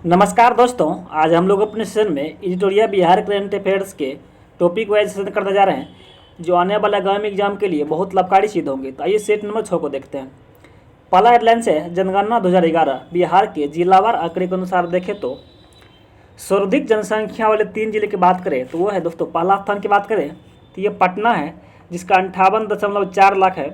नमस्कार दोस्तों, आज हम लोग अपने सेशन में एडिटोरिया बिहार करंट अफेयर्स के टॉपिक वाइज सेशन करने जा रहे हैं जो आने वाले आगामी एग्जाम के लिए बहुत लाभकारी सिद्ध होंगे। तो आइए सेट नंबर 6 को देखते हैं। पहला हेडलाइंस है जनगणना 2011 बिहार के जिलावार आंकड़े के अनुसार देखें तो सर्वाधिक जनसंख्या वाले 3 जिले की बात करें तो वो है दोस्तों, पहला स्थान की बात करें तो ये पटना है जिसका 58.4 लाख है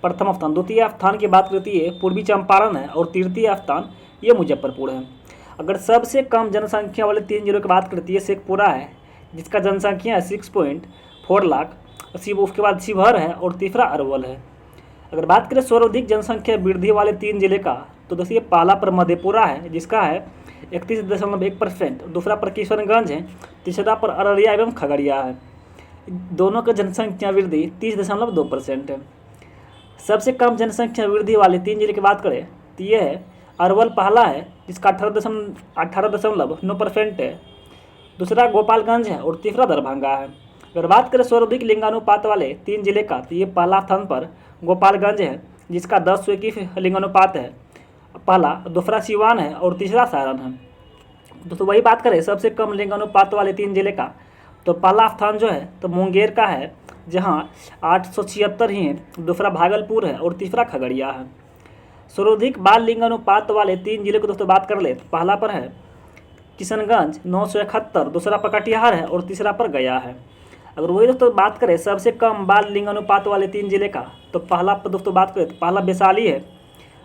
प्रथम स्थान। द्वितीय स्थान की बात करती है पूर्वी चंपारण है और तृतीय स्थान ये मुजफ्फरपुर है। अगर सबसे कम जनसंख्या वाले 3 जिलों की बात करती है शेखपुरा है जिसका जनसंख्या है 6.4 लाख, उसके बाद शिवहर है और तीसरा अरवल है। अगर बात करें सर्वाधिक जनसंख्या वृद्धि वाले 3 जिले का तो दोस्तों पहला पर मधेपुरा है जिसका है 31.1%, दूसरा पर किशनगंज है, तीसरा पर अररिया एवं खगड़िया है। दोनों का जनसंख्या वृद्धि 30.2% है। सबसे कम जनसंख्या वृद्धि वाले 3 जिले की बात करें तो ये है अरवल पहला है जिसका 18.9% है, दूसरा गोपालगंज है और तीसरा दरभंगा है। अगर बात करें सर्वाधिक लिंगानुपात वाले 3 जिले का तो ये पहला स्थान पर गोपालगंज है जिसका 10:21 लिंगानुपात है पहला, दूसरा सिवान है और तीसरा सारण है। दोस्तों वही बात करें सबसे कम लिंगानुपात वाले 3 जिले का तो पहला स्थान जो है तो मुंगेर का है जहाँ 876 ही है, दूसरा भागलपुर है और तीसरा खगड़िया है। सर्वाधिक बाल लिंगानुपात वाले 3 जिले को दोस्तों बात कर ले तो पहला पर है किशनगंज 971, दूसरा पर कटिहार है और तीसरा पर गया है। अगर वही दोस्तों बात करें सबसे कम बाल लिंगानुपात वाले 3 जिले का तो पहला पर दोस्तों बात करें तो पहला वैशाली है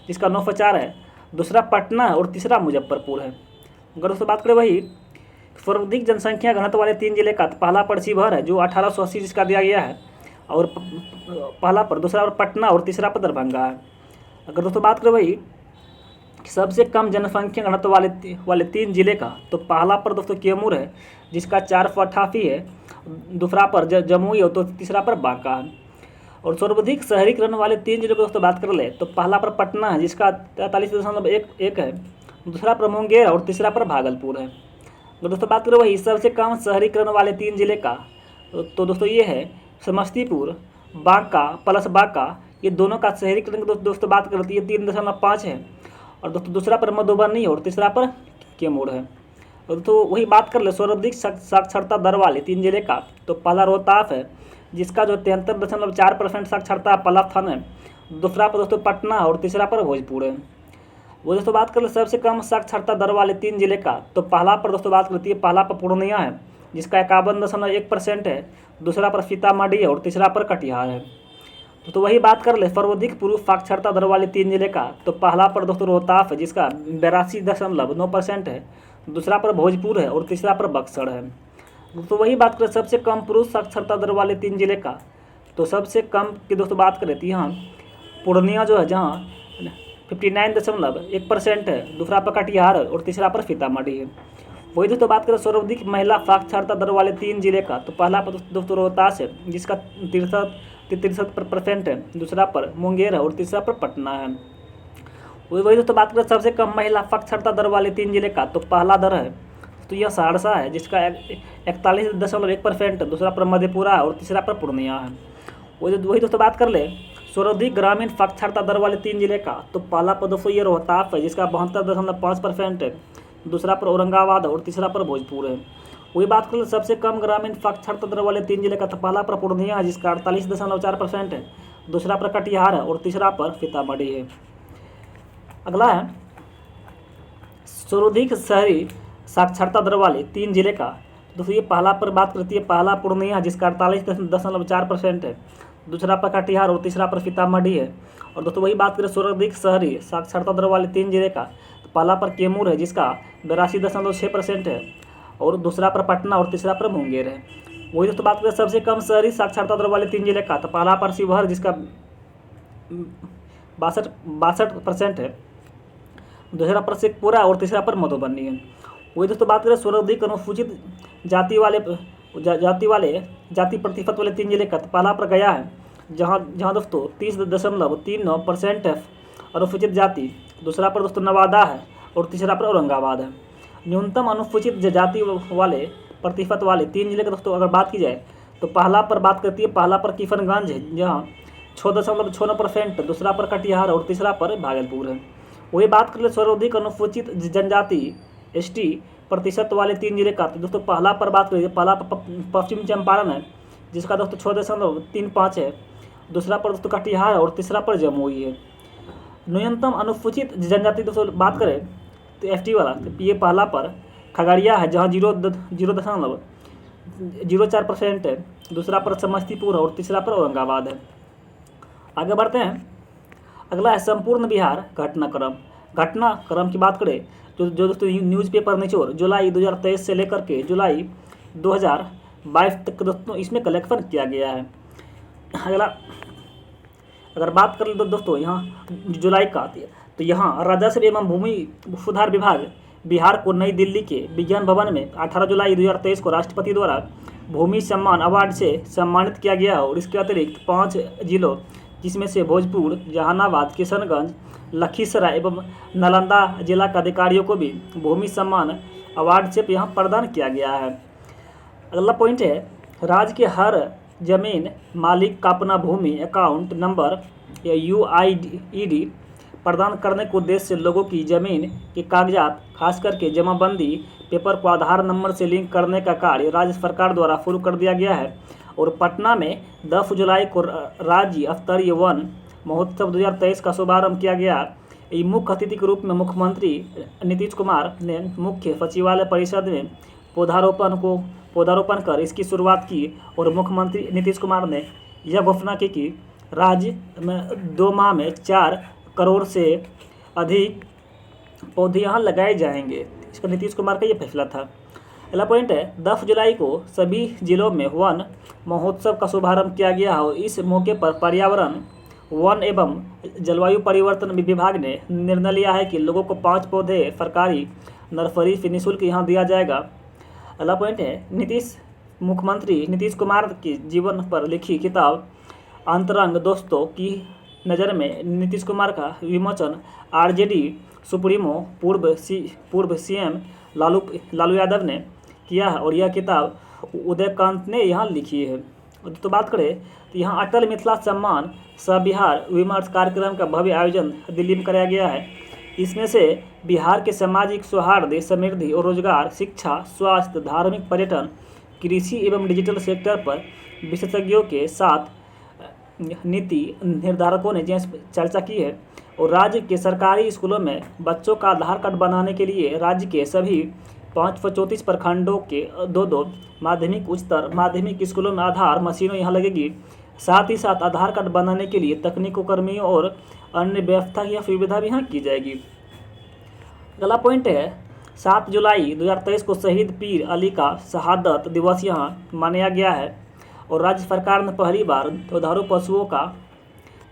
जिसका 950 है, दूसरा पटना है और तीसरा मुजफ्फरपुर है। अगर दोस्तों बात करें वही सर्वाधिक जनसंख्या घनत्व वाले 3 जिले का तो पहला पर शिवहर है जो 1880 जिसका दिया गया है और पहला पर, दूसरा पर पटना और तीसरा पर दरभंगा है। अगर दोस्तों बात करें वही सबसे कम जनसंख्या घनत्व वाले 3 जिले का तो पहला पर दोस्तों कैमूर है जिसका 488 है, दूसरा पर जमुई और तो तीसरा पर बांका है। और सर्वाधिक शहरीकरण वाले 3 जिलों की दोस्तों बात कर ले तो पहला पर पटना है जिसका 43.1 है, दूसरा पर मुंगेर और तीसरा पर भागलपुर है। अगर दोस्तों बात करें वही सबसे कम शहरीकरण वाले 3 जिले का तो दोस्तों ये है समस्तीपुर, बांका प्लस बांका, ये दोनों का शहरीकरण की दोस्तों बात करती है 3.5 है और दोस्तों दूसरा पर मधुबनी और तीसरा पर कैमूर है। और दोस्तों वही बात कर ले सर्वाधिक साक्षरता दर वाले 3 जिले का तो पहला रोहतास है जिसका जो 73.4% साक्षरता पहला स्थान है, दूसरा पर दोस्तों पटना और तीसरा पर भोजपुर है। वो दोस्तों बात कर ले सबसे कम साक्षरता दर वाले 3 जिले का तो पहला पर दोस्तों बात करती है पहला पर पूर्णिया है जिसका 51.1% है, दूसरा पर सीतामढ़ी है और तीसरा पर कटिहार है। तो वही बात कर ले सर्वाधिक पुरुष साक्षरता दर वाले 3 जिले का तो पहला पर दोस्तों रोहतास है जिसका 82.9% है, दूसरा पर भोजपुर है और तीसरा पर बक्सर है। तो वही बात करें सबसे कम पुरुष साक्षरता दर वाले 3 जिले का तो सबसे कम की दोस्तों बात करें तो यहाँ पूर्णिया जो है जहाँ 59.1% है, दूसरा पर कटिहार है और तीसरा पर सीतामढ़ी है। वही दोस्तों बात करें सर्वाधिक महिला साक्षरता दर वाले 3 जिले का तो पहला पर दोस्तों रोहतास है जिसका 63% है, दूसरा पर मुंगेर है और तीसरा पर पटना है। वही दोस्तों बात करें सबसे कम महिला साक्षरता दर वाले 3 जिले का तो पहला दर है तो यह सहरसा है जिसका 41.1% है, दूसरा पर मधेपुरा और तीसरा पर पूर्णिया है। वही दोस्तों बात कर ले सर्वाधिक ग्रामीण साक्षरता दर वाले 3 जिले का तो पहला पर दोस्तों ये रोहतास है जिसका 72.5% है, दूसरा पर औरंगाबाद और तीसरा पर भोजपुर है। वही बात कर ले सबसे कम ग्रामीण साक्षरता दर वाले 3 जिले का तो पहला पर पूर्णिया है जिसका 48.4% है, दूसरा पर कटिहार है और तीसरा पर सीतामढ़ी है। अगला है सर्वाधिक शहरी साक्षरता दर वाले 3 जिले का दोस्तों ये पहला पर बात करती है पहला पूर्णिया जिसका 48.4% है, दूसरा पर कटिहार और तीसरा पर सीतामढ़ी है। और दोस्तों वही बात करें सर्वाधिक शहरी साक्षरता दर वाले 3 जिले का तो पहला पर कैमूर है जिसका 82.6% है और दूसरा पर पटना और तीसरा पर मुंगेर है। वही दोस्तों बात करें सबसे कम शहरी साक्षरता दर वाले 3 जिले का तो पहला पर शिवहर जिसका 62% है, दूसरा पर शेखपुरा और तीसरा पर मधुबनी है। वही दोस्तों बात करें सर्वाधिक अनुसूचित जाति प्रतिशत वाले 3 जिले का तो पहला पर गया है जहाँ दोस्तों 30.39% है अनुसूचित जाति, दूसरा पर दोस्तों नवादा है और तीसरा पर औरंगाबाद है। न्यूनतम अनुसूचित जाति वाले प्रतिशत वाले 3 जिले का दोस्तों अगर बात की जाए तो पहला पर बात करती है पहला पर किशनगंज है जहाँ 6.6%, दूसरा पर कटिहार और तीसरा पर भागलपुर है। वही बात कर ले सर्वाधिक अनुसूचित जनजाति ST प्रतिशत वाले 3 जिले का। तो दोस्तों पहला पर बात करिए, पहला पश्चिम चंपारण है जिसका दोस्तों 6.35 है। दूसरा पर दोस्तों कटिहार है और तीसरा पर जमुई है। न्यूनतम अनुसूचित जनजाति दोस्तों बात करें तो ST वाला, तो ये पहला पर खगड़िया है जहाँ 0.04% है। दूसरा पर समस्तीपुर है और तीसरा पर औरंगाबाद है। आगे बढ़ते हैं, अगला है संपूर्ण बिहार घटनाक्रम की बात करें जो दोस्तों न्यूज़पेपर निचोड़ जुलाई 2023 से लेकर के जुलाई 2022 तक दोस्तों इसमें कलेक्शन किया गया है। अगला अगर बात कर ले तो दोस्तों यहाँ जुलाई का, तो यहाँ राजस्व एवं भूमि सुधार विभाग बिहार को नई दिल्ली के विज्ञान भवन में 18 जुलाई 2023 को राष्ट्रपति द्वारा भूमि सम्मान अवार्ड से सम्मानित किया गया और इसके अतिरिक्त 5 जिलों जिसमें से भोजपुर, जहानाबाद, किशनगंज, लखीसराय एवं नालंदा जिला के अधिकारियों को भी भूमि सम्मान अवार्ड से यहाँ प्रदान किया गया है। अगला पॉइंट है, राज्य के हर जमीन मालिक का अपना भूमि अकाउंट नंबर या UID प्रदान करने के उद्देश्य से लोगों की जमीन के कागजात खास करके जमाबंदी पेपर को आधार नंबर से लिंक करने का कार्य राज्य सरकार द्वारा शुरू कर दिया गया है। और पटना में 10 जुलाई को राज्य स्तरीय वन महोत्सव 2023 का शुभारंभ किया गया। मुख्य अतिथि के रूप में मुख्यमंत्री नीतीश कुमार ने मुख्य सचिवालय परिषद में पौधारोपण कर इसकी शुरुआत की और मुख्यमंत्री नीतीश कुमार ने यह घोषणा की कि राज्य में 2 माह में 4 करोड़ से अधिक पौधे यहाँ लगाए जाएंगे। इसका नीतीश कुमार का ये फैसला था। अगला पॉइंट है, 10 जुलाई को सभी जिलों में वन महोत्सव का शुभारंभ किया गया और इस मौके पर पर्यावरण, वन एवं जलवायु परिवर्तन विभाग ने निर्णय लिया है कि लोगों को 5 पौधे सरकारी नर्सरी से निःशुल्क यहाँ दिया जाएगा। अगला पॉइंट है, मुख्यमंत्री नीतीश कुमार के जीवन पर लिखी किताब अंतरंग दोस्तों की नज़र में नीतीश कुमार का विमोचन RJD सुप्रीमो पूर्व CM लालू यादव ने किया है और यह किताब उदयकांत ने यहाँ लिखी है। तो बात करें तो यहाँ अटल मिथिला सम्मान सह बिहार विमर्श कार्यक्रम का भव्य आयोजन दिल्ली में कराया गया है। इसमें से बिहार के सामाजिक सौहार्द, समृद्धि और रोजगार, शिक्षा, स्वास्थ्य, धार्मिक, पर्यटन, कृषि एवं डिजिटल सेक्टर पर विशेषज्ञों के साथ नीति निर्धारकों ने चर्चा की है। और राज्य के सरकारी स्कूलों में बच्चों का आधार कार्ड बनाने के लिए राज्य के सभी 534 प्रखंडों के 2 माध्यमिक, उच्चतर माध्यमिक स्कूलों में आधार मशीनों यहाँ लगेगी। साथ ही साथ आधार कार्ड बनाने के लिए तकनीको कर्मियों और अन्य व्यवस्था की सुविधा भी यहाँ की जाएगी। अगला पॉइंट है, 7 जुलाई 2023 को शहीद पीर अली का शहादत दिवस यहाँ मनाया गया है और राज्य सरकार ने पहली बार दुधारू पशुओं का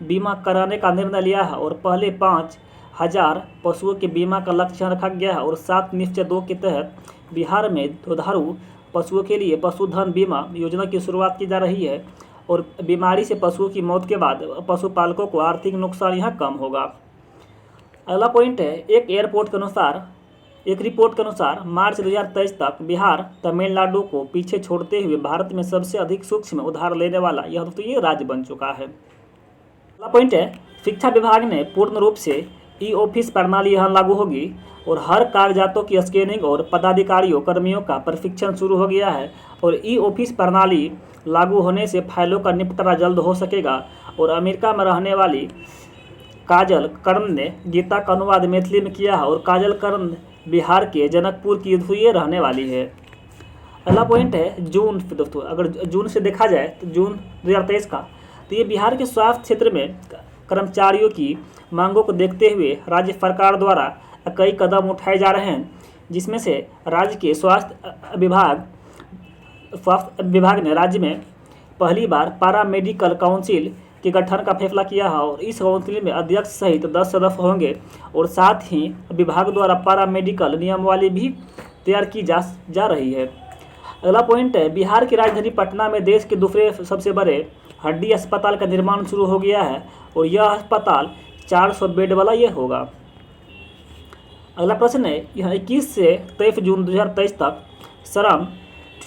बीमा कराने का निर्णय लिया है और पहले 5,000 पशुओं के बीमा का लक्ष्य रखा गया है। और 7 निश्चय 2 के तहत बिहार में दुधारू पशुओं के लिए पशुधन बीमा योजना की शुरुआत की जा रही है और बीमारी से पशुओं की मौत के बाद पशुपालकों को आर्थिक नुकसान यहाँ कम होगा। अगला पॉइंट है, एक रिपोर्ट के अनुसार मार्च 2023 तक बिहार तमिलनाडु को पीछे छोड़ते हुए भारत में सबसे अधिक सूक्ष्म उधार लेने वाला यह दोस्तों ये राज्य बन चुका है। अगला पॉइंट है, शिक्षा विभाग ने पूर्ण रूप से ई-ऑफिस प्रणाली यहाँ लागू होगी और हर कागजातों की स्कैनिंग और पदाधिकारियों कर्मियों का प्रशिक्षण शुरू हो गया है। और ई-ऑफिस प्रणाली लागू होने से फाइलों का निपटारा जल्द हो सकेगा। और अमेरिका में रहने वाली काजल कर्ण ने गीता का अनुवाद मैथिली में किया है और काजल कर्ण बिहार के जनकपुर की ये रहने वाली है। अगला पॉइंट है जून। दोस्तों अगर जून से देखा जाए तो जून 2023 का, तो ये बिहार के स्वास्थ्य क्षेत्र में कर्मचारियों की मांगों को देखते हुए राज्य सरकार द्वारा कई कदम उठाए जा रहे हैं, जिसमें से राज्य के स्वास्थ्य विभाग ने राज्य में पहली बार पैरा मेडिकल काउंसिल के गठन का फैसला किया है और इस काउंसिल में अध्यक्ष सहित 10 सदस्य होंगे और साथ ही विभाग द्वारा पैरा मेडिकल नियमावली भी तैयार की जा रही है। अगला पॉइंट है, बिहार की राजधानी पटना में देश के दूसरे सबसे बड़े हड्डी अस्पताल का निर्माण शुरू हो गया है और यह अस्पताल 400 बेड वाला यह होगा। अगला प्रश्न है, यह 21 से 23 जून 2023 तक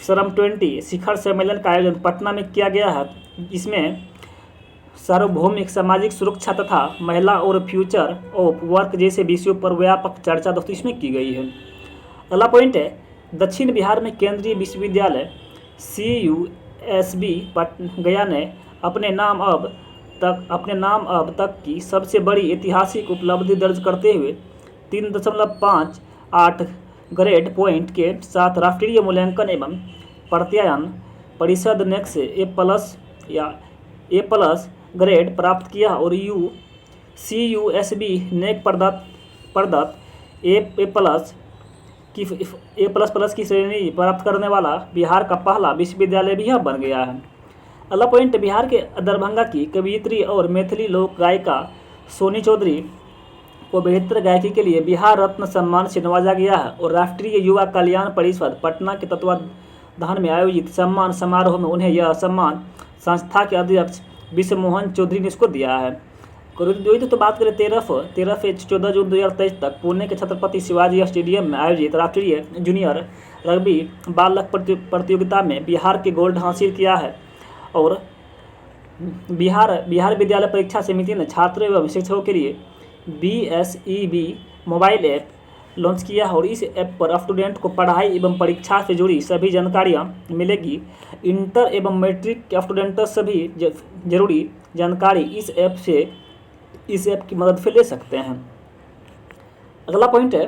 श्रम 20 शिखर सम्मेलन का आयोजन पटना में किया गया है। इसमें सार्वभौमिक सामाजिक सुरक्षा तथा महिला और फ्यूचर ऑफ वर्क जैसे विषयों पर व्यापक चर्चा दोस्तों इसमें की गई है। अगला पॉइंट है, दक्षिण बिहार में केंद्रीय विश्वविद्यालय CUSB गया ने अपने नाम अब तक की सबसे बड़ी ऐतिहासिक उपलब्धि दर्ज करते हुए 3.58 ग्रेड पॉइंट के साथ राष्ट्रीय मूल्यांकन एवं प्रत्यायन परिषद नेक से A+ ग्रेड प्राप्त किया और CUSB नेक प्रदत्त A++ की श्रेणी प्राप्त करने वाला बिहार का पहला विश्वविद्यालय भी यह बन गया है। अगला पॉइंट, बिहार के दरभंगा की कवयित्री और मैथिली लोक गायिका सोनी चौधरी को बेहतर गायकी के लिए बिहार रत्न सम्मान से नवाजा गया है और राष्ट्रीय युवा कल्याण परिषद पटना के तत्वाधान में आयोजित सम्मान समारोह में उन्हें यह सम्मान संस्था के अध्यक्ष विश्व मोहन चौधरी ने इसको दिया है। तो बात करें 13 से 14 जून 2023 तक पुणे के छत्रपति शिवाजी स्टेडियम में आयोजित राष्ट्रीय जूनियर रग्बी बालक प्रतियोगिता में बिहार के गोल्ड हासिल किया है और बिहार विद्यालय परीक्षा समिति ने छात्रों एवं शिक्षकों के लिए BSEB मोबाइल ऐप लॉन्च किया है और इस ऐप पर स्टूडेंट को पढ़ाई एवं परीक्षा से जुड़ी सभी जानकारियाँ मिलेगी। इंटर एवं मैट्रिक के स्टूडेंट सभी जरूरी जानकारी इस ऐप की मदद से ले सकते हैं। अगला पॉइंट है,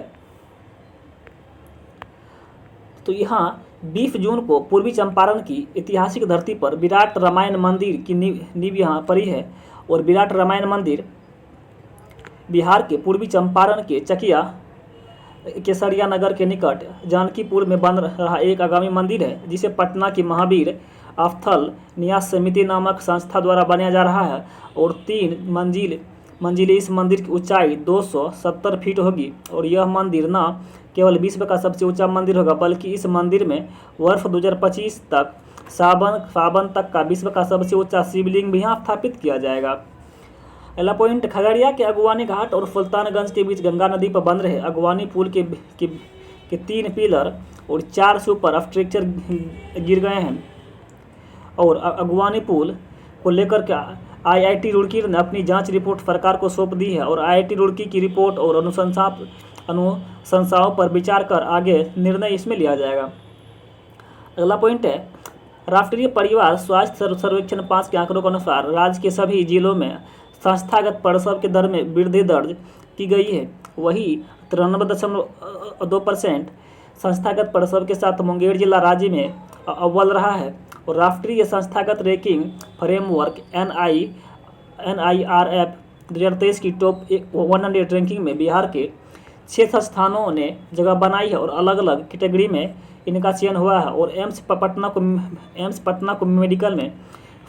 तो यहाँ 20 जून को पूर्वी चंपारण की ऐतिहासिक धरती पर विराट रामायण मंदिर की नींव यहाँ पड़ी है और विराट रामायण मंदिर बिहार के पूर्वी चंपारण के चकिया केसरिया नगर के निकट जानकीपुर में बन रहा एक आगामी मंदिर है, जिसे पटना की महावीर अस्थल न्यास समिति नामक संस्था द्वारा बनाया जा रहा है और 3 मंजिले इस मंदिर की ऊंचाई 270 फीट होगी और यह मंदिर न केवल विश्व का सबसे ऊंचा मंदिर होगा बल्कि इस मंदिर में वर्ष 2025 तक सावन तक का विश्व का सबसे ऊंचा शिवलिंग भी यहाँ स्थापित किया जाएगा। अगला पॉइंट, खगड़िया के अगवानी घाट और सुल्तानगंज के बीच गंगा नदी पर बन रहे अगवानी पुल के 3 पिलर और 4 सुपर स्ट्रक्चर गिर गए हैं और अगवानी पुल को लेकर के IIT रुड़की ने अपनी जांच रिपोर्ट सरकार को सौंप दी है और IIT रुड़की की रिपोर्ट और अनुशंसाओं पर विचार कर आगे निर्णय इसमें लिया जाएगा। अगला पॉइंट है, राष्ट्रीय परिवार स्वास्थ्य सर्वेक्षण 5 के आंकड़ों के अनुसार राज्य के सभी जिलों में संस्थागत प्रसव के दर में वृद्धि दर्ज की गई है। वही 93.2% संस्थागत प्रसव के साथ मुंगेर जिला राज्य में अव्वल रहा है और राष्ट्रीय संस्थागत रैंकिंग फ्रेमवर्क NIRF 2023 की टॉप 100 रैंकिंग में बिहार के 6 संस्थानों ने जगह बनाई है और अलग अलग कैटेगरी में इनका चयन हुआ है और एम्स पटना को मेडिकल में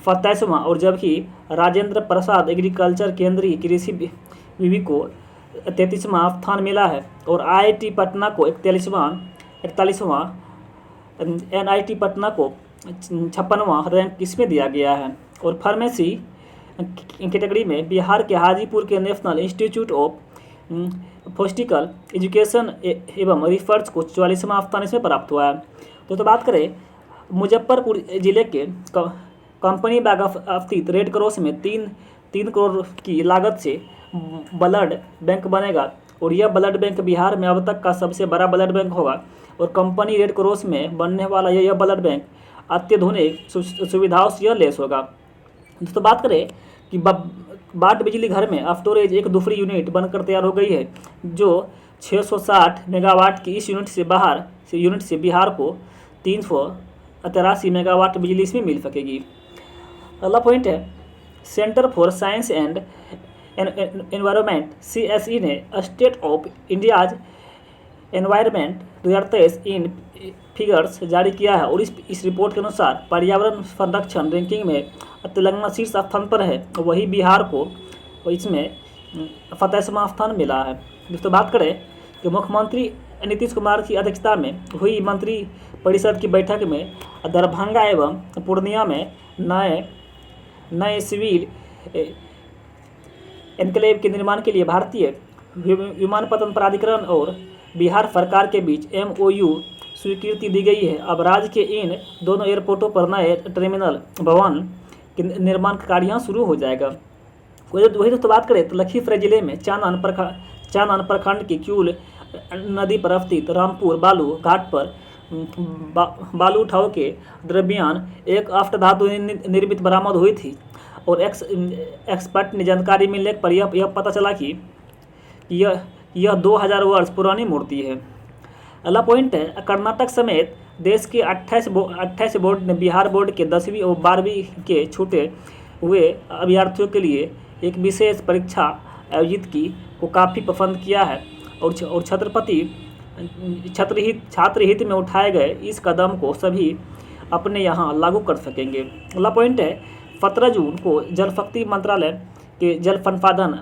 27वां और जबकि राजेंद्र प्रसाद एग्रीकल्चर केंद्रीय कृषि विवि को 33वां स्थान मिला है और IIT पटना को 41वां NIT पटना को 56वां रैंक इसमें दिया गया है और फार्मेसी कैटेगरी में बिहार के हाजीपुर के नेशनल इंस्टीट्यूट ऑफ फोस्टिकल एजुकेशन एवं रिसर्च को 44वां स्थान इसमें प्राप्त हुआ है। तो बात करें मुजफ्फरपुर जिले के कंपनी बाग स्थित रेड क्रॉस में 3 करोड़ की लागत से ब्लड बैंक बनेगा और यह ब्लड बैंक बिहार में अब तक का सबसे बड़ा ब्लड बैंक होगा और कंपनी रेड क्रॉस में बनने वाला यह ब्लड बैंक अत्याधुनिक सुविधाओं से लैस होगा। दोस्तों बात करें कि बाट बिजली घर में स्टोरेज एक दूसरी यूनिट बनकर तैयार हो गई है जो 660 मेगावाट की इस यूनिट से बिहार को 383 मेगावाट बिजली इसमें मिल सकेगी। अगला पॉइंट है, centre for science and environment CSE ने state of India's environment 2023 in figures जारी किया है और इस रिपोर्ट के अनुसार पर्यावरण संरक्षण रैंकिंग में तेलंगाना शीर्ष स्थान पर है, वही बिहार को इसमें 27वां स्थान मिला है। दोस्तों बात करें कि मुख्यमंत्री नीतीश कुमार की अध्यक्षता में हुई मंत्री परिषद की बैठक में दरभंगा एवं पूर्णिया में नए सिविल एनक्लेव के निर्माण के लिए भारतीय विमानपत्तन प्राधिकरण और बिहार सरकार के बीच MOU स्वीकृति दी गई है। अब राज्य के इन दोनों एयरपोर्टों पर नए टर्मिनल भवन के निर्माण का कार्य शुरू हो जाएगा। वही दोस्तों बात करें तो लखीसराय जिले में चांदन प्रखंड की क्यूल नदी पर अवस्थित रामपुर बालू घाट पर बालू उठाव के दरमियान एक अष्टधातु निर्मित बरामद हुई थी और एक्सपर्ट ने जानकारी मिलने पर यह पता चला कि यह 2000 वर्ष पुरानी मूर्ति है। अगला पॉइंट है, कर्नाटक समेत देश के 28 बोर्ड ने बिहार बोर्ड के 10वीं और 12वीं के छूटे हुए अभ्यर्थियों के लिए एक विशेष परीक्षा आयोजित की को काफ़ी पसंद किया है और छात्र हित में उठाए गए इस कदम को सभी अपने यहाँ लागू कर सकेंगे। अगला पॉइंट है, 17 जून को जल शक्ति मंत्रालय के जल संसाधन,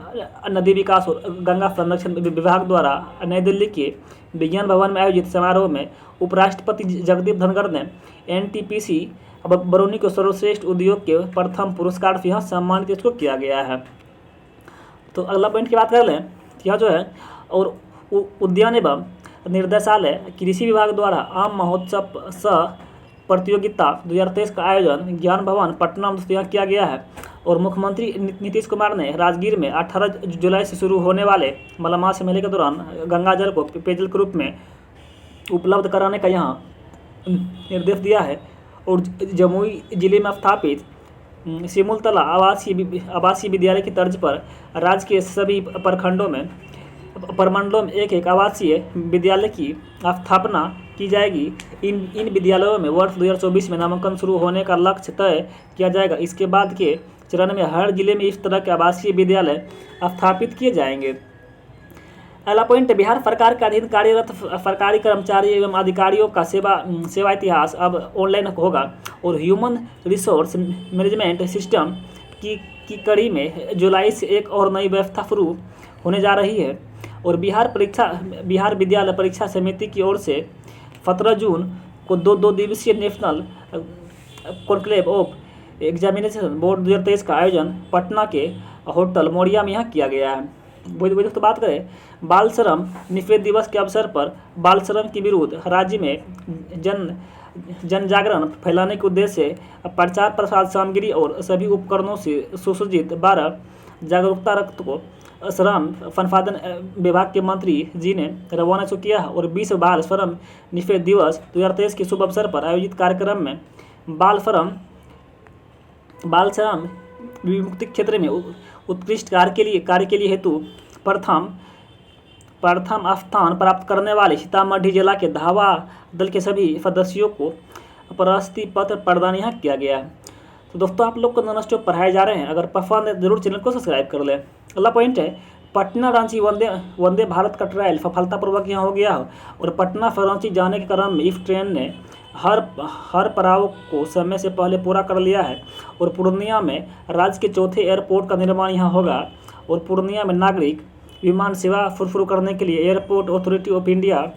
नदी विकास और गंगा संरक्षण विभाग द्वारा नई दिल्ली के विज्ञान भवन में आयोजित समारोह में उपराष्ट्रपति जगदीप धनखड़ ने NTPC बरौनी को सर्वश्रेष्ठ उद्योग के प्रथम पुरस्कार से यहाँ सम्मानित इसको किया गया है। तो अगला पॉइंट की बात कर लें, यह जो है और उद्यान एवं निर्देशालय कृषि विभाग द्वारा आम महोत्सव सह प्रतियोगिता 2023 का आयोजन ज्ञान भवन पटना में किया गया है और मुख्यमंत्री नीतीश कुमार ने राजगीर में 18 जुलाई से शुरू होने वाले मलमास मेले के दौरान गंगाजल को पेयजल के रूप में उपलब्ध कराने का यहाँ निर्देश दिया है। और जमुई जिले में स्थापित सिमुलतला आवासीय विद्यालय की तर्ज पर राज्य के सभी प्रमंडलों में एक आवासीय विद्यालय की स्थापना की जाएगी। इन विद्यालयों में वर्ष 2024 में नामांकन शुरू होने का लक्ष्य तय किया जाएगा। इसके बाद के चरण में हर जिले में इस तरह के आवासीय विद्यालय स्थापित किए जाएंगे। अगला पॉइंट, बिहार सरकार के अधीन कार्यरत सरकारी कर्मचारी एवं अधिकारियों का सेवा इतिहास अब ऑनलाइन होगा और ह्यूमन रिसोर्स मैनेजमेंट सिस्टम की कड़ी में जुलाई से एक और नई व्यवस्था शुरू होने जा रही है। और बिहार विद्यालय परीक्षा समिति की ओर से 17 जून को दो दिवसीय national conclave of examination board 2023 का आयोजन पटना के होटल मोरिया में यहाँ किया गया है। दोस्तों बात करें, बाल श्रम निषेध दिवस के अवसर पर बाल श्रम के विरुद्ध राज्य में जन जागरण फैलाने के उद्देश्य से प्रचार प्रसार सामग्री और सभी उपकरणों से सुसज्जित 12 जागरूकता रथ को श्रम संसाधन विभाग के मंत्री जी ने रवाना किया है और 20 बाल श्रम निषेध दिवस 2023 के शुभ अवसर पर आयोजित कार्यक्रम में बाल श्रम विमुक्ति क्षेत्र में उत्कृष्ट कार्य के लिए हेतु प्रथम स्थान प्राप्त करने वाले सीतामढ़ी जिला के धावा दल के सभी सदस्यों को प्रशस्ति पत्र प्रदान यहाँ किया गया है। तो दोस्तों आप लोग को नॉनस्टॉप पढ़ाए जा रहे हैं, अगर पसंद है जरूर चैनल को सब्सक्राइब कर लें। अगला पॉइंट है, पटना रांची वंदे भारत का ट्रायल सफलतापूर्वक यहाँ हो गया हो और पटना से रांची जाने के क्रम में इस ट्रेन ने हर पड़ाव को समय से पहले पूरा कर लिया है और पूर्णिया में राज्य के चौथे एयरपोर्ट का निर्माण यहाँ होगा और पूर्णिया में नागरिक विमान सेवा शुरू करने के लिए एयरपोर्ट अथॉरिटी ऑफ इंडिया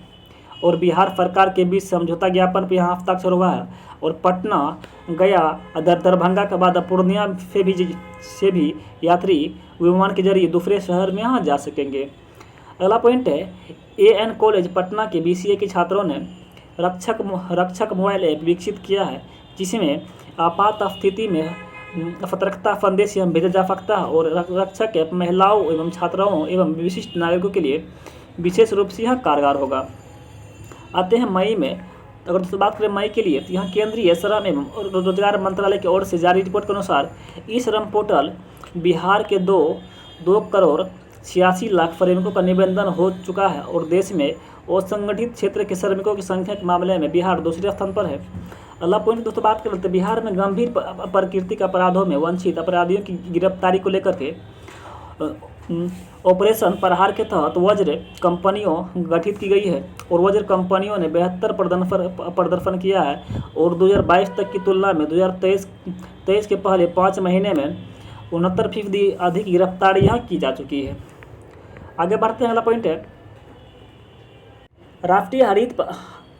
और बिहार सरकार के बीच समझौता ज्ञापन पर यहाँ हस्ताक्षर हुआ है और पटना गया दरभंगा के बाद पूर्णिया से भी यात्री विमान के जरिए दूसरे शहर में यहाँ जा सकेंगे। अगला पॉइंट है, AN कॉलेज पटना के BCA के छात्रों ने रक्षक मोबाइल ऐप विकसित किया है जिसमें आपात स्थिति में सतर्कता संदेश भेजा जा सकता है और रक्षक ऐप महिलाओं एवं छात्राओं एवं विशिष्ट नागरिकों के लिए विशेष रूप से यह कारगर होगा। आते हैं मई में, अगर दोस्तों बात करें मई के लिए, तो यहाँ केंद्रीय श्रम एवं रोजगार मंत्रालय की ओर से जारी रिपोर्ट के अनुसार ई श्रम पोर्टल बिहार के 2 करोड़ 86 लाख श्रमिकों का निबंधन हो चुका है और देश में असंगठित क्षेत्र के श्रमिकों की संख्या के मामले में बिहार दूसरे स्थान पर है। अगला पॉइंट दोस्तों बात करें तो बिहार में गंभीर प्रकृति के अपराधों में वंचित अपराधियों की गिरफ्तारी को लेकर के ऑपरेशन प्रहार के तहत वज्र कंपनियों गठित की गई है और वज्र कंपनियों ने बेहतर प्रदर्शन किया है और 2022 तक की तुलना में 2023 के पहले 5 महीने में 69% अधिक गिरफ्तारी यहाँ की जा चुकी है। आगे बढ़ते हैं, अगला पॉइंट है,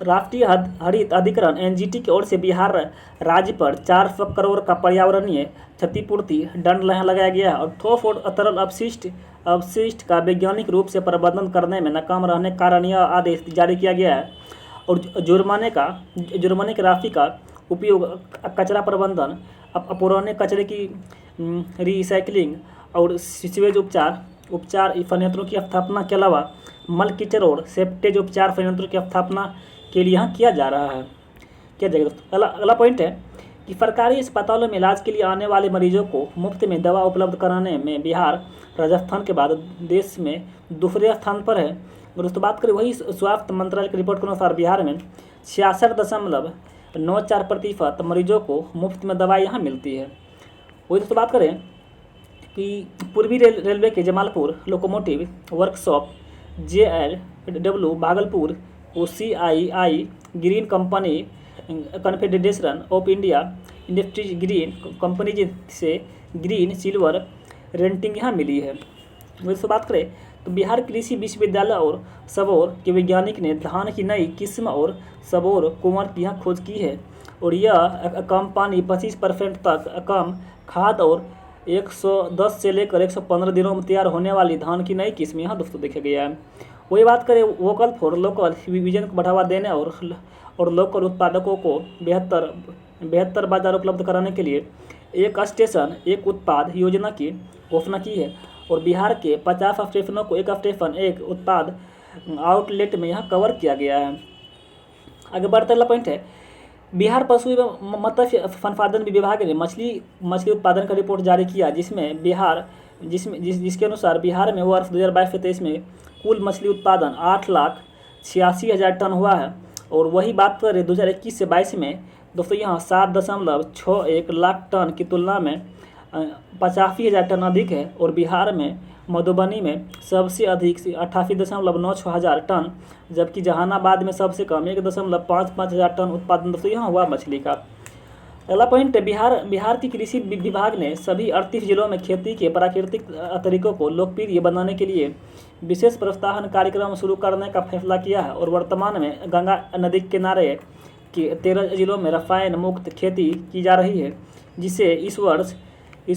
राष्ट्रीय हरित अधिकरण NGT की ओर से बिहार राज्य पर 400 करोड़ का पर्यावरणीय क्षतिपूर्ति दंड लगाया गया है और ठोस और तरल अपशिष्ट का वैज्ञानिक रूप से प्रबंधन करने में नाकाम रहने के कारण यह आदेश जारी किया गया है और जुर्माने की राशि का उपयोग कचरा प्रबंधन, पुराने कचरे की रिसाइकलिंग और सीवेज उपचार उपचार संयंत्रों की स्थापना के अलावा मल कीचड़ और सेप्टेज उपचार संयंत्रों की स्थापना के लिए यहाँ किया जा रहा है। किया जाएगा दोस्तों। अगला पॉइंट है कि सरकारी अस्पतालों में इलाज के लिए आने वाले मरीजों को मुफ्त में दवा उपलब्ध कराने में बिहार राजस्थान के बाद देश में दूसरे स्थान पर है। और दोस्तों बात करें वही स्वास्थ्य मंत्रालय की रिपोर्ट के अनुसार बिहार में 66.94% मरीजों को मुफ्त में दवाई यहाँ मिलती है। वही दोस्तों बात करें कि पूर्वी रेलवे के Jamalpur locomotive workshop JLW Bhagalpur को CII green company confederation of India industries green company से ग्रीन सिल्वर रेटिंग यहाँ मिली है। वैसे बात करें तो बिहार कृषि विश्वविद्यालय और सबौर के वैज्ञानिक ने धान की नई किस्म और सबौर कुंवर की यहाँ खोज की है और यह कम पानी 25% तक कम खाद और 110 से लेकर 115 दिनों में तैयार होने वाली धान की नई किस्म यहाँ दोस्तों देखा गया है। वही बात करें वोकल फॉर लोकल विजन को बढ़ावा देने और लोकल उत्पादकों को बेहतर बाजार उपलब्ध कराने के लिए एक स्टेशन एक उत्पाद योजना की घोषणा की है और बिहार के 50 स्टेशनों को एक स्टेशन एक उत्पाद आउटलेट में यहाँ कवर किया गया है। आगे बढ़ते अगला पॉइंट है बिहार पशु एवं मत्स्य संसाधन विभाग ने मछली उत्पादन का रिपोर्ट जारी किया जिसके अनुसार बिहार में वर्ष 2022-23 में कुल मछली उत्पादन 8,86,000 टन हुआ है। और वही बात करें 2021 से 22 में दोस्तों यहाँ 7.61 लाख टन की तुलना में 85,000 टन अधिक है और बिहार में मधुबनी में सबसे अधिक 88.96 हज़ार टन जबकि जहानाबाद में सबसे कम 1.55 हज़ार टन उत्पादन दोस्तों यहाँ हुआ मछली का। अगला पॉइंट है बिहार की कृषि विभाग ने सभी 38 जिलों में खेती के प्राकृतिक तरीकों को लोकप्रिय बनाने के लिए विशेष प्रोत्साहन कार्यक्रम शुरू करने का फैसला किया है और वर्तमान में गंगा नदी के किनारे के 13 जिलों में रसायन मुक्त खेती की जा रही है जिसे इस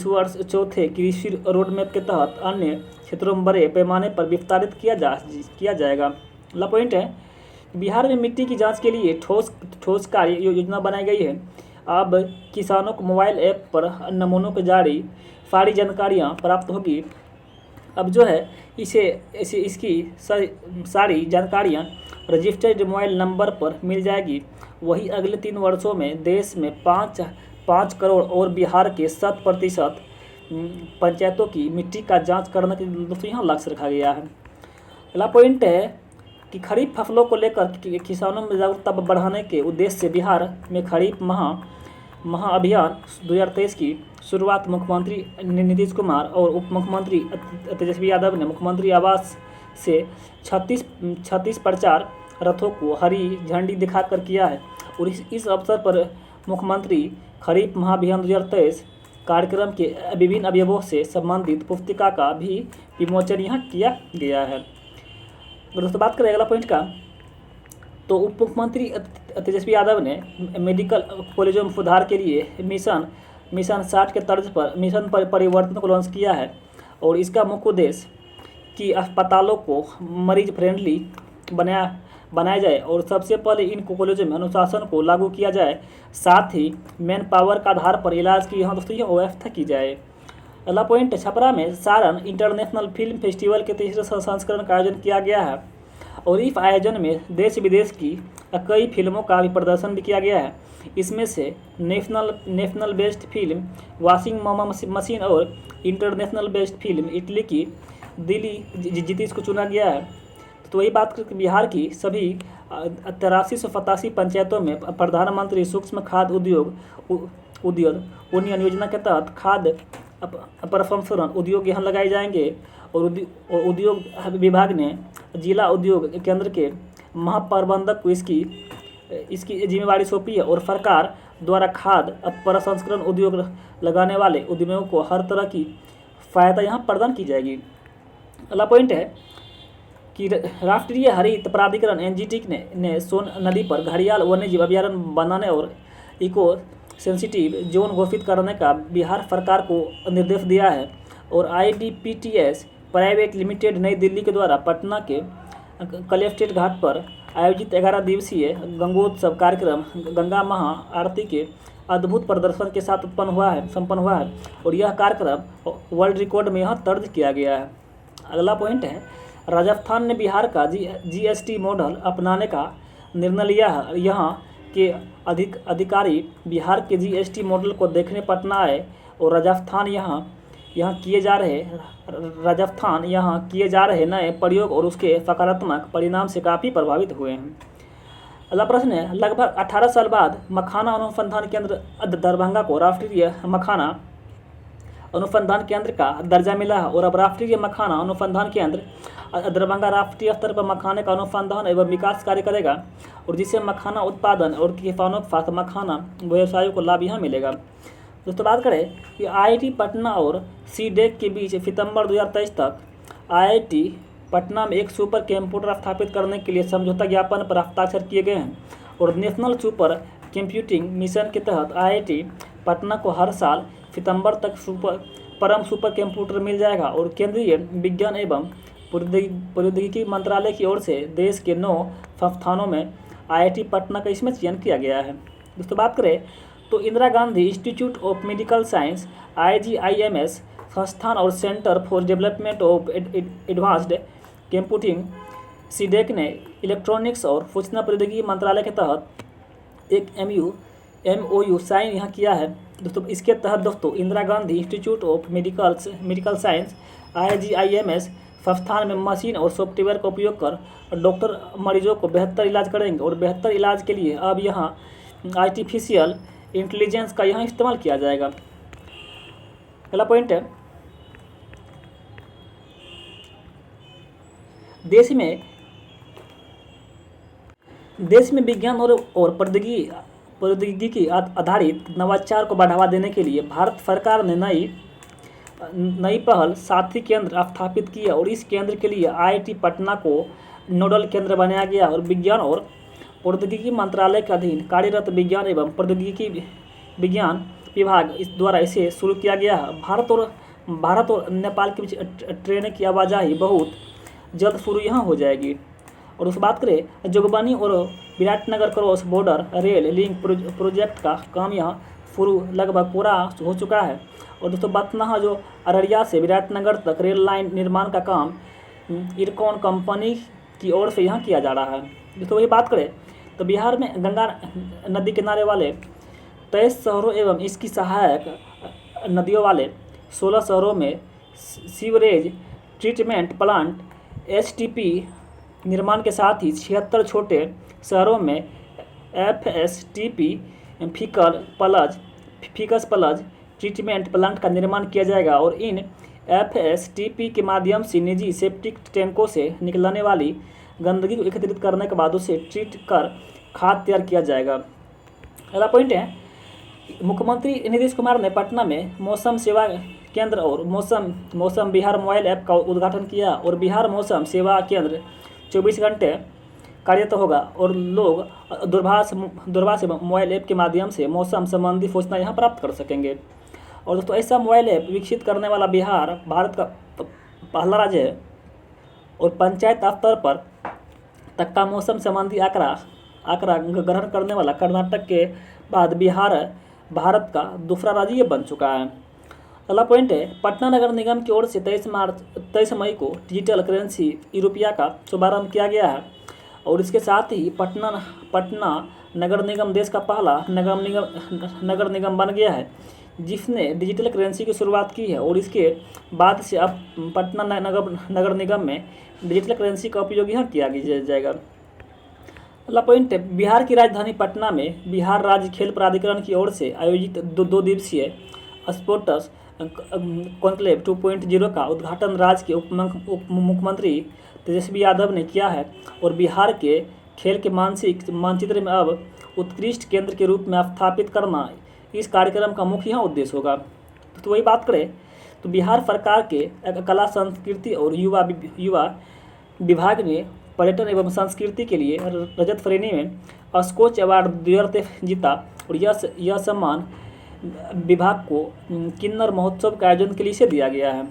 वर्ष चौथे कृषि रोडमैप के तहत अन्य क्षेत्रों में बड़े पैमाने पर विस्तारित किया जाएगा। अगला पॉइंट है बिहार में मिट्टी की जांच के लिए ठोस कार्य योजना बनाई गई है। अब किसानों को मोबाइल ऐप पर नमूनों की सारी जानकारियाँ प्राप्त होगी। अब जो है इसकी सारी जानकारियाँ रजिस्टर्ड मोबाइल नंबर पर मिल जाएगी। वही अगले 3 वर्षों में देश में 5 करोड़ और बिहार के 100% पंचायतों की मिट्टी का जांच करने के दोस्तों यहाँ लक्ष्य रखा गया है। अगला पॉइंट है कि खरीफ फसलों को लेकर किसानों में जागरूकता बढ़ाने के उद्देश्य से बिहार में खरीफ महाअभियान 2023 की शुरुआत मुख्यमंत्री नीतीश कुमार और उप मुख्यमंत्री तेजस्वी यादव ने मुख्यमंत्री आवास से 36 प्रचार रथों को हरी झंडी दिखाकर किया है और इस अवसर पर मुख्यमंत्री खरीफ महाअभियान 2023 कार्यक्रम के विभिन्न अवयवों से संबंधित पुस्तिका का भी विमोचन यहाँ किया गया है। दोस्तों बात करें अगला पॉइंट का तो उप मुख्यमंत्री तेजस्वी यादव ने मेडिकल कॉलेजों में सुधार के लिए मिशन 60 के तर्ज पर मिशन परिवर्तन को लॉन्च किया है और इसका मुख्य उद्देश्य कि अस्पतालों को मरीज फ्रेंडली बनाया जाए और सबसे पहले इन कॉलेजों में अनुशासन को लागू किया जाए, साथ ही मैन पावर का आधार पर इलाज की यहाँ दोस्तों व्यवस्था की जाए। अगला पॉइंट छपरा में सारण इंटरनेशनल फिल्म फेस्टिवल के 3रे संस्करण का आयोजन किया गया है और इस आयोजन में देश विदेश की कई फिल्मों का भी प्रदर्शन भी किया गया है। इसमें से national best film washing machine और इंटरनेशनल बेस्ट फिल्म इटली की दिल्ली जितीश को चुना गया है। तो वही बात करके बिहार की सभी 8387 पंचायतों में प्रधानमंत्री सूक्ष्म खाद्य उद्योग उन्नयन योजना के तहत खाद्य प्रसंस्करण उद्योग यहाँ लगाए जाएंगे और उद्योग विभाग ने जिला उद्योग केंद्र के महाप्रबंधक को इसकी जिम्मेवारी सौंपी है और सरकार द्वारा खाद्य प्रसंस्करण उद्योग लगाने वाले उद्यमियों को हर तरह की सहायता यहाँ प्रदान की जाएगी। अगला पॉइंट है कि राष्ट्रीय हरित प्राधिकरण NGT ने सोन नदी पर घड़ियाल वन्यजीव अभयारण्य बनाने और इको सेंसिटिव जोन घोषित करने का बिहार सरकार को निर्देश दिया है और IDPTS प्राइवेट लिमिटेड नई दिल्ली के द्वारा पटना के कलेक्ट्रेट घाट पर आयोजित 11 दिवसीय गंगोत्सव कार्यक्रम गंगा महा आरती के अद्भुत प्रदर्शन के साथ संपन्न हुआ है और यह कार्यक्रम वर्ल्ड रिकॉर्ड में यहाँ दर्ज किया गया है। अगला पॉइंट है, राजस्थान ने बिहार का जीएसटी मॉडल अपनाने का निर्णय लिया है। यहाँ के अधिकारी बिहार के जीएसटी मॉडल को देखने पटना आए और राजस्थान यहाँ किए जा रहे नए प्रयोग और उसके सकारात्मक परिणाम से काफ़ी प्रभावित हुए हैं। अगला प्रश्न है, लगभग 18 साल बाद मखाना अनुसंधान केंद्र दरभंगा को राष्ट्रीय मखाना अनुसंधान केंद्र का दर्जा मिला है और अब राष्ट्रीय मखाना अनुसंधान केंद्र दरभंगा राष्ट्रीय स्तर पर मखाने का अनुसंधान एवं विकास कार्य करेगा और जिससे मखाना उत्पादन और किसानों के साथ मखाना व्यवसायों को लाभ यहाँ मिलेगा। दोस्तों बात करें कि आईआईटी पटना और सीडेक के बीच सितंबर 2023 तक आईआईटी पटना में एक सुपर कंप्यूटर स्थापित करने के लिए समझौता ज्ञापन पर हस्ताक्षर किए गए हैं और नेशनल सुपर कंप्यूटिंग मिशन के तहत आईआईटी पटना को हर साल सितंबर तक परम सुपर कंप्यूटर मिल जाएगा और केंद्रीय विज्ञान एवं प्रौद्योगिकी मंत्रालय की ओर से देश के 9 संस्थानों में आईआईटी पटना का इसमें चयन किया गया है। दोस्तों बात करें तो Indira Gandhi institute of medical science IGIMS संस्थान और centre for development of advanced computing CDAC ने इलेक्ट्रॉनिक्स और सूचना प्रौद्योगिकी मंत्रालय के तहत एक MOU साइन यहाँ किया है। दोस्तों इसके तहत दोस्तों Indira Gandhi institute of medical science IGIMS संस्थान में मशीन और सॉफ्टवेयर का उपयोग कर डॉक्टर मरीजों को बेहतर इलाज करेंगे और बेहतर इलाज के लिए अब यहाँ आर्टिफिशियल इंटेलिजेंस का यहाँ इस्तेमाल किया जाएगा। अगला पॉइंट है, देश में विज्ञान और प्रौद्योगिकी आधारित नवाचार को बढ़ावा देने के लिए भारत सरकार ने नई पहल साथी केंद्र स्थापित किया और इस केंद्र के लिए आईआईटी पटना को नोडल केंद्र बनाया गया और विज्ञान और प्रौद्योगिकी मंत्रालय के अधीन कार्यरत विज्ञान एवं प्रौद्योगिकी विज्ञान विभाग इस द्वारा इसे शुरू किया गया है। भारत और नेपाल के बीच ट्रेन की आवाजाही बहुत जल्द शुरू यहाँ हो जाएगी। और उस बात करें जोगबनी और Viratnagar cross border rail link project का काम यहाँ शुरू लगभग पूरा हो चुका है और दोस्तों बथनाहा जो अररिया से विराटनगर तक रेल लाइन निर्माण का काम इरकॉन कंपनी की ओर से यहाँ किया जा रहा है। दोस्तों वही बात करें तो बिहार में गंगा नदी किनारे वाले 23 शहरों एवं इसकी सहायक नदियों वाले 16 शहरों में सीवरेज ट्रीटमेंट प्लांट STP निर्माण के साथ ही 76 छोटे शहरों में FSTP faeces plunge treatment plant का निर्माण किया जाएगा और इन FSTP के माध्यम से निजी सेप्टिक टैंकों से निकलने वाली गंदगी को एकत्रित करने के बाद उसे ट्रीट कर खाद तैयार किया जाएगा। अगला पॉइंट है, मुख्यमंत्री नीतीश कुमार ने पटना में मौसम सेवा केंद्र और मौसम बिहार मोबाइल ऐप का उद्घाटन किया और बिहार मौसम सेवा केंद्र 24 घंटे कार्यरत होगा और लोग दूरभाष एवं मोबाइल ऐप के माध्यम से मौसम संबंधी सूचना यहाँ प्राप्त कर सकेंगे। और दोस्तों ऐसा मोबाइल ऐप विकसित करने वाला बिहार भारत का पहला राज्य है और पंचायत स्तर पर तक का मौसम संबंधी आंकड़ा ग्रहण करने वाला कर्नाटक के बाद बिहार भारत का दूसरा राज्य बन चुका है। अगला पॉइंट है, पटना नगर निगम की ओर से 23 मई को डिजिटल करेंसी रुपया का शुभारंभ किया गया है और इसके साथ ही पटना नगर निगम देश का पहला नगर निगम बन गया है जिसने डिजिटल करेंसी की शुरुआत की है और इसके बाद से अब पटना नगर निगम में डिजिटल करेंसी का उपयोग यहाँ किया जाएगा। अगला पॉइंट है, बिहार की राजधानी पटना में बिहार राज्य खेल प्राधिकरण की ओर से आयोजित 2 दिवसीय स्पोर्ट्स कॉन्क्लेव 2.0 का उद्घाटन राज्य के उप मुख्यमंत्री तेजस्वी यादव ने किया है और बिहार के खेल के मानचित्र में अब उत्कृष्ट केंद्र के रूप में स्थापित करना इस कार्यक्रम का मुख्य यहाँ उद्देश्य होगा। तो वही बात करें तो बिहार सरकार के कला संस्कृति और युवा विभाग ने पर्यटन एवं संस्कृति के लिए रजत श्रेणी में स्कोच अवार्ड 2023 जीता और यह सम्मान विभाग को किन्नर महोत्सव के आयोजन के लिए से दिया गया है।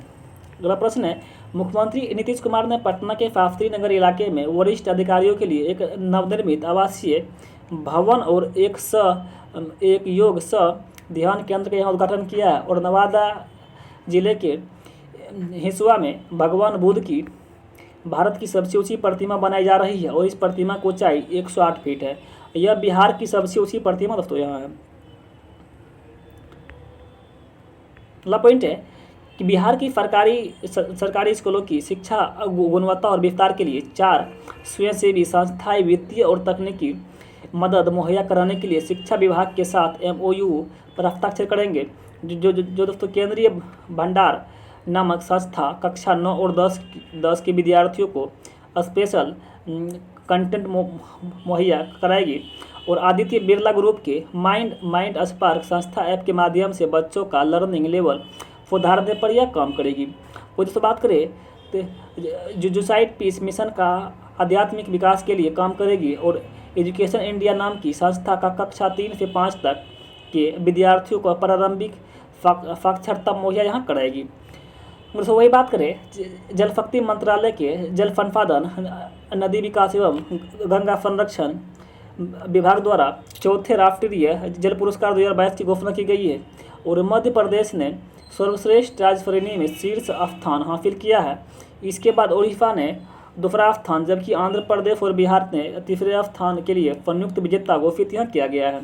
अगला प्रश्न है, मुख्यमंत्री नीतीश कुमार ने पटना के शास्त्री नगर इलाके में वरिष्ठ अधिकारियों के लिए एक नवनिर्मित आवासीय भवन और एक योग ध्यान केंद्र का यहाँ उद्घाटन किया है और नवादा जिले के हिसुआ में भगवान बुद्ध की भारत की सबसे ऊंची प्रतिमा बनाई जा रही है और इस प्रतिमा की ऊंचाई 108 फीट है। यह बिहार की सबसे ऊंची प्रतिमा दोस्तों यहाँ है। अगला पॉइंट है कि बिहार की सरकारी स्कूलों की शिक्षा गुणवत्ता और विस्तार के लिए 4 स्वयंसेवी संस्थाएं वित्तीय और तकनीकी मदद मुहैया कराने के लिए शिक्षा विभाग के साथ MOU पर हस्ताक्षर करेंगे। जो दोस्तों केंद्रीय भंडार नामक संस्था कक्षा 9 और 10 के विद्यार्थियों को स्पेशल कंटेंट मुहैया कराएगी और आदित्य बिरला ग्रुप के माइंड स्पार्क संस्था ऐप के माध्यम से बच्चों का लर्निंग लेवल सुधारने पर यह काम करेगी। वो दोस्तों बात करें तो जुसाइड पीस मिशन का आध्यात्मिक विकास के लिए काम करेगी और एजुकेशन इंडिया नाम की संस्था का कक्षा 3 से 5 तक के विद्यार्थियों को प्रारंभिक साक्षरता मुहैया यहाँ कराएगी। दोस्तों वही बात करें जल शक्ति मंत्रालय के जल संसाधन नदी विकास एवं गंगा संरक्षण विभाग द्वारा चौथे राष्ट्रीय जल पुरस्कार 2022 की घोषणा की गई है और मध्य प्रदेश ने सर्वश्रेष्ठ राज्य श्रेणी में शीर्ष स्थान हासिल किया है। इसके बाद ओडिशा ने दूसरा स्थान जबकि आंध्र प्रदेश और बिहार ने तीसरे स्थान के लिए संयुक्त विजेता घोषित यहाँ किया गया है।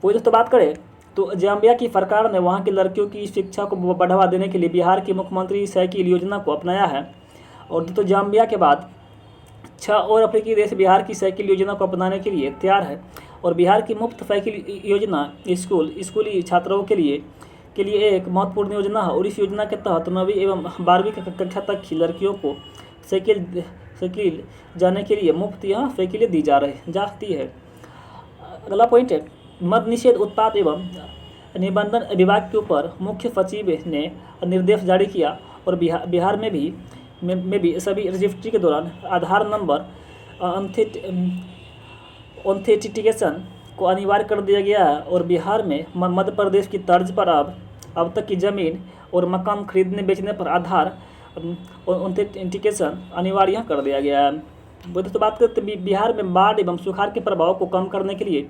वही दोस्तों बात करें तो जाम्बिया की सरकार ने वहाँ की लड़कियों की शिक्षा को बढ़ावा देने के लिए बिहार की मुख्यमंत्री साइकिल योजना को अपनाया है और दोस्तों जाम्बिया के बाद 6 और अफ्रीकी देश बिहार की साइकिल योजना को अपनाने के लिए तैयार है और बिहार की मुफ्त साइकिल योजना स्कूली छात्रों के लिए एक महत्वपूर्ण योजना है और इस योजना के तहत 9वीं एवं 12वीं कक्षा तक की लड़कियों को साइकिल जाने के लिए मुफ्त यहाँ साइकिलें दी जाती है। अगला पॉइंट है मद निषेध उत्पाद एवं निबंधन विभाग के ऊपर मुख्य सचिव ने निर्देश जारी किया और बिहार में भी सभी रजिस्ट्री के दौरान आधार नंबर ऑथेंटिकेशन को अनिवार्य कर दिया गया है और बिहार में मध्य प्रदेश की तर्ज पर अब तक की ज़मीन और मकान खरीदने बेचने पर आधार ऑथेंटिकेशन अनिवार्य कर दिया गया है। वो दोस्तों बात करते बिहार में बाढ़ एवं सुखाड़ के प्रभाव को कम करने के लिए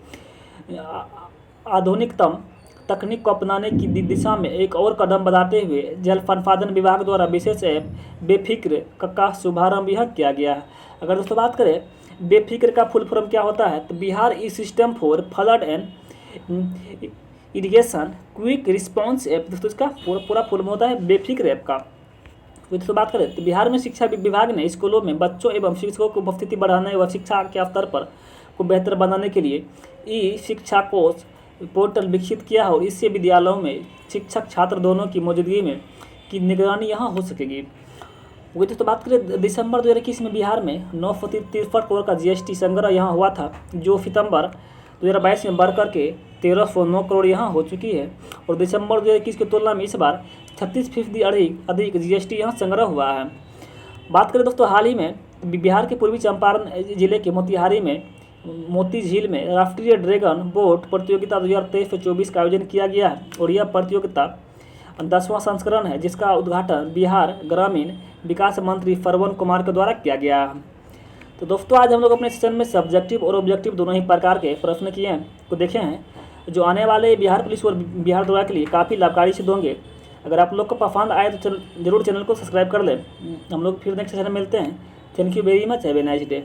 आधुनिकतम तकनीक को अपनाने की दिशा में एक और कदम बढ़ाते हुए जल संसाधन विभाग द्वारा विशेष ऐप बेफिक्र का शुभारंभ यह किया गया है। अगर दोस्तों बात करें बेफिक्र का फुल फॉर्म क्या होता है तो Bihar E system for flood and irrigation quick response app दोस्तों इसका पूरा फुल होता है बेफिक्र ऐप का। दोस्तों बात करें तो बिहार में शिक्षा विभाग ने स्कूलों में बच्चों एवं शिक्षकों की उपस्थिति बढ़ाने व शिक्षा के स्तर पर को बेहतर बनाने के लिए ई शिक्षा कोष पोर्टल विकसित किया है और इससे विद्यालयों में शिक्षक छात्र दोनों की मौजूदगी में की निगरानी यहाँ हो सकेगी। वही दोस्तों बात करें दिसंबर 2021 में बिहार में 963 करोड़ का GST संग्रह यहाँ हुआ था जो सितंबर 2022 में बढ़कर के 1309 करोड़ यहाँ हो चुकी है और दिसंबर 2021 की तुलना में इस बार 36% अधिक GST यहाँ संग्रह हुआ है। बात करें दोस्तों हाल ही में बिहार के पूर्वी चंपारण जिले के मोतिहारी में मोती झील में राष्ट्रीय ड्रैगन बोट प्रतियोगिता 2023-24 का आयोजन किया गया है और यह प्रतियोगिता 10वां संस्करण है जिसका उद्घाटन बिहार ग्रामीण विकास मंत्री श्रवण कुमार के द्वारा किया गया है। तो दोस्तों आज हम लोग अपने सेशन में सब्जेक्टिव और ऑब्जेक्टिव दोनों ही प्रकार के प्रश्न किए हैं को देखे हैं जो आने वाले बिहार पुलिस और बिहार दौरा के लिए काफ़ी लाभकारी सिद्ध होंगे। अगर आप लोग को पसंद आए तो जरूर चैनल को सब्सक्राइब कर लें। हम लोग फिर नेक्स्ट सेशन में मिलते हैं। Thank you very much, have a nice day.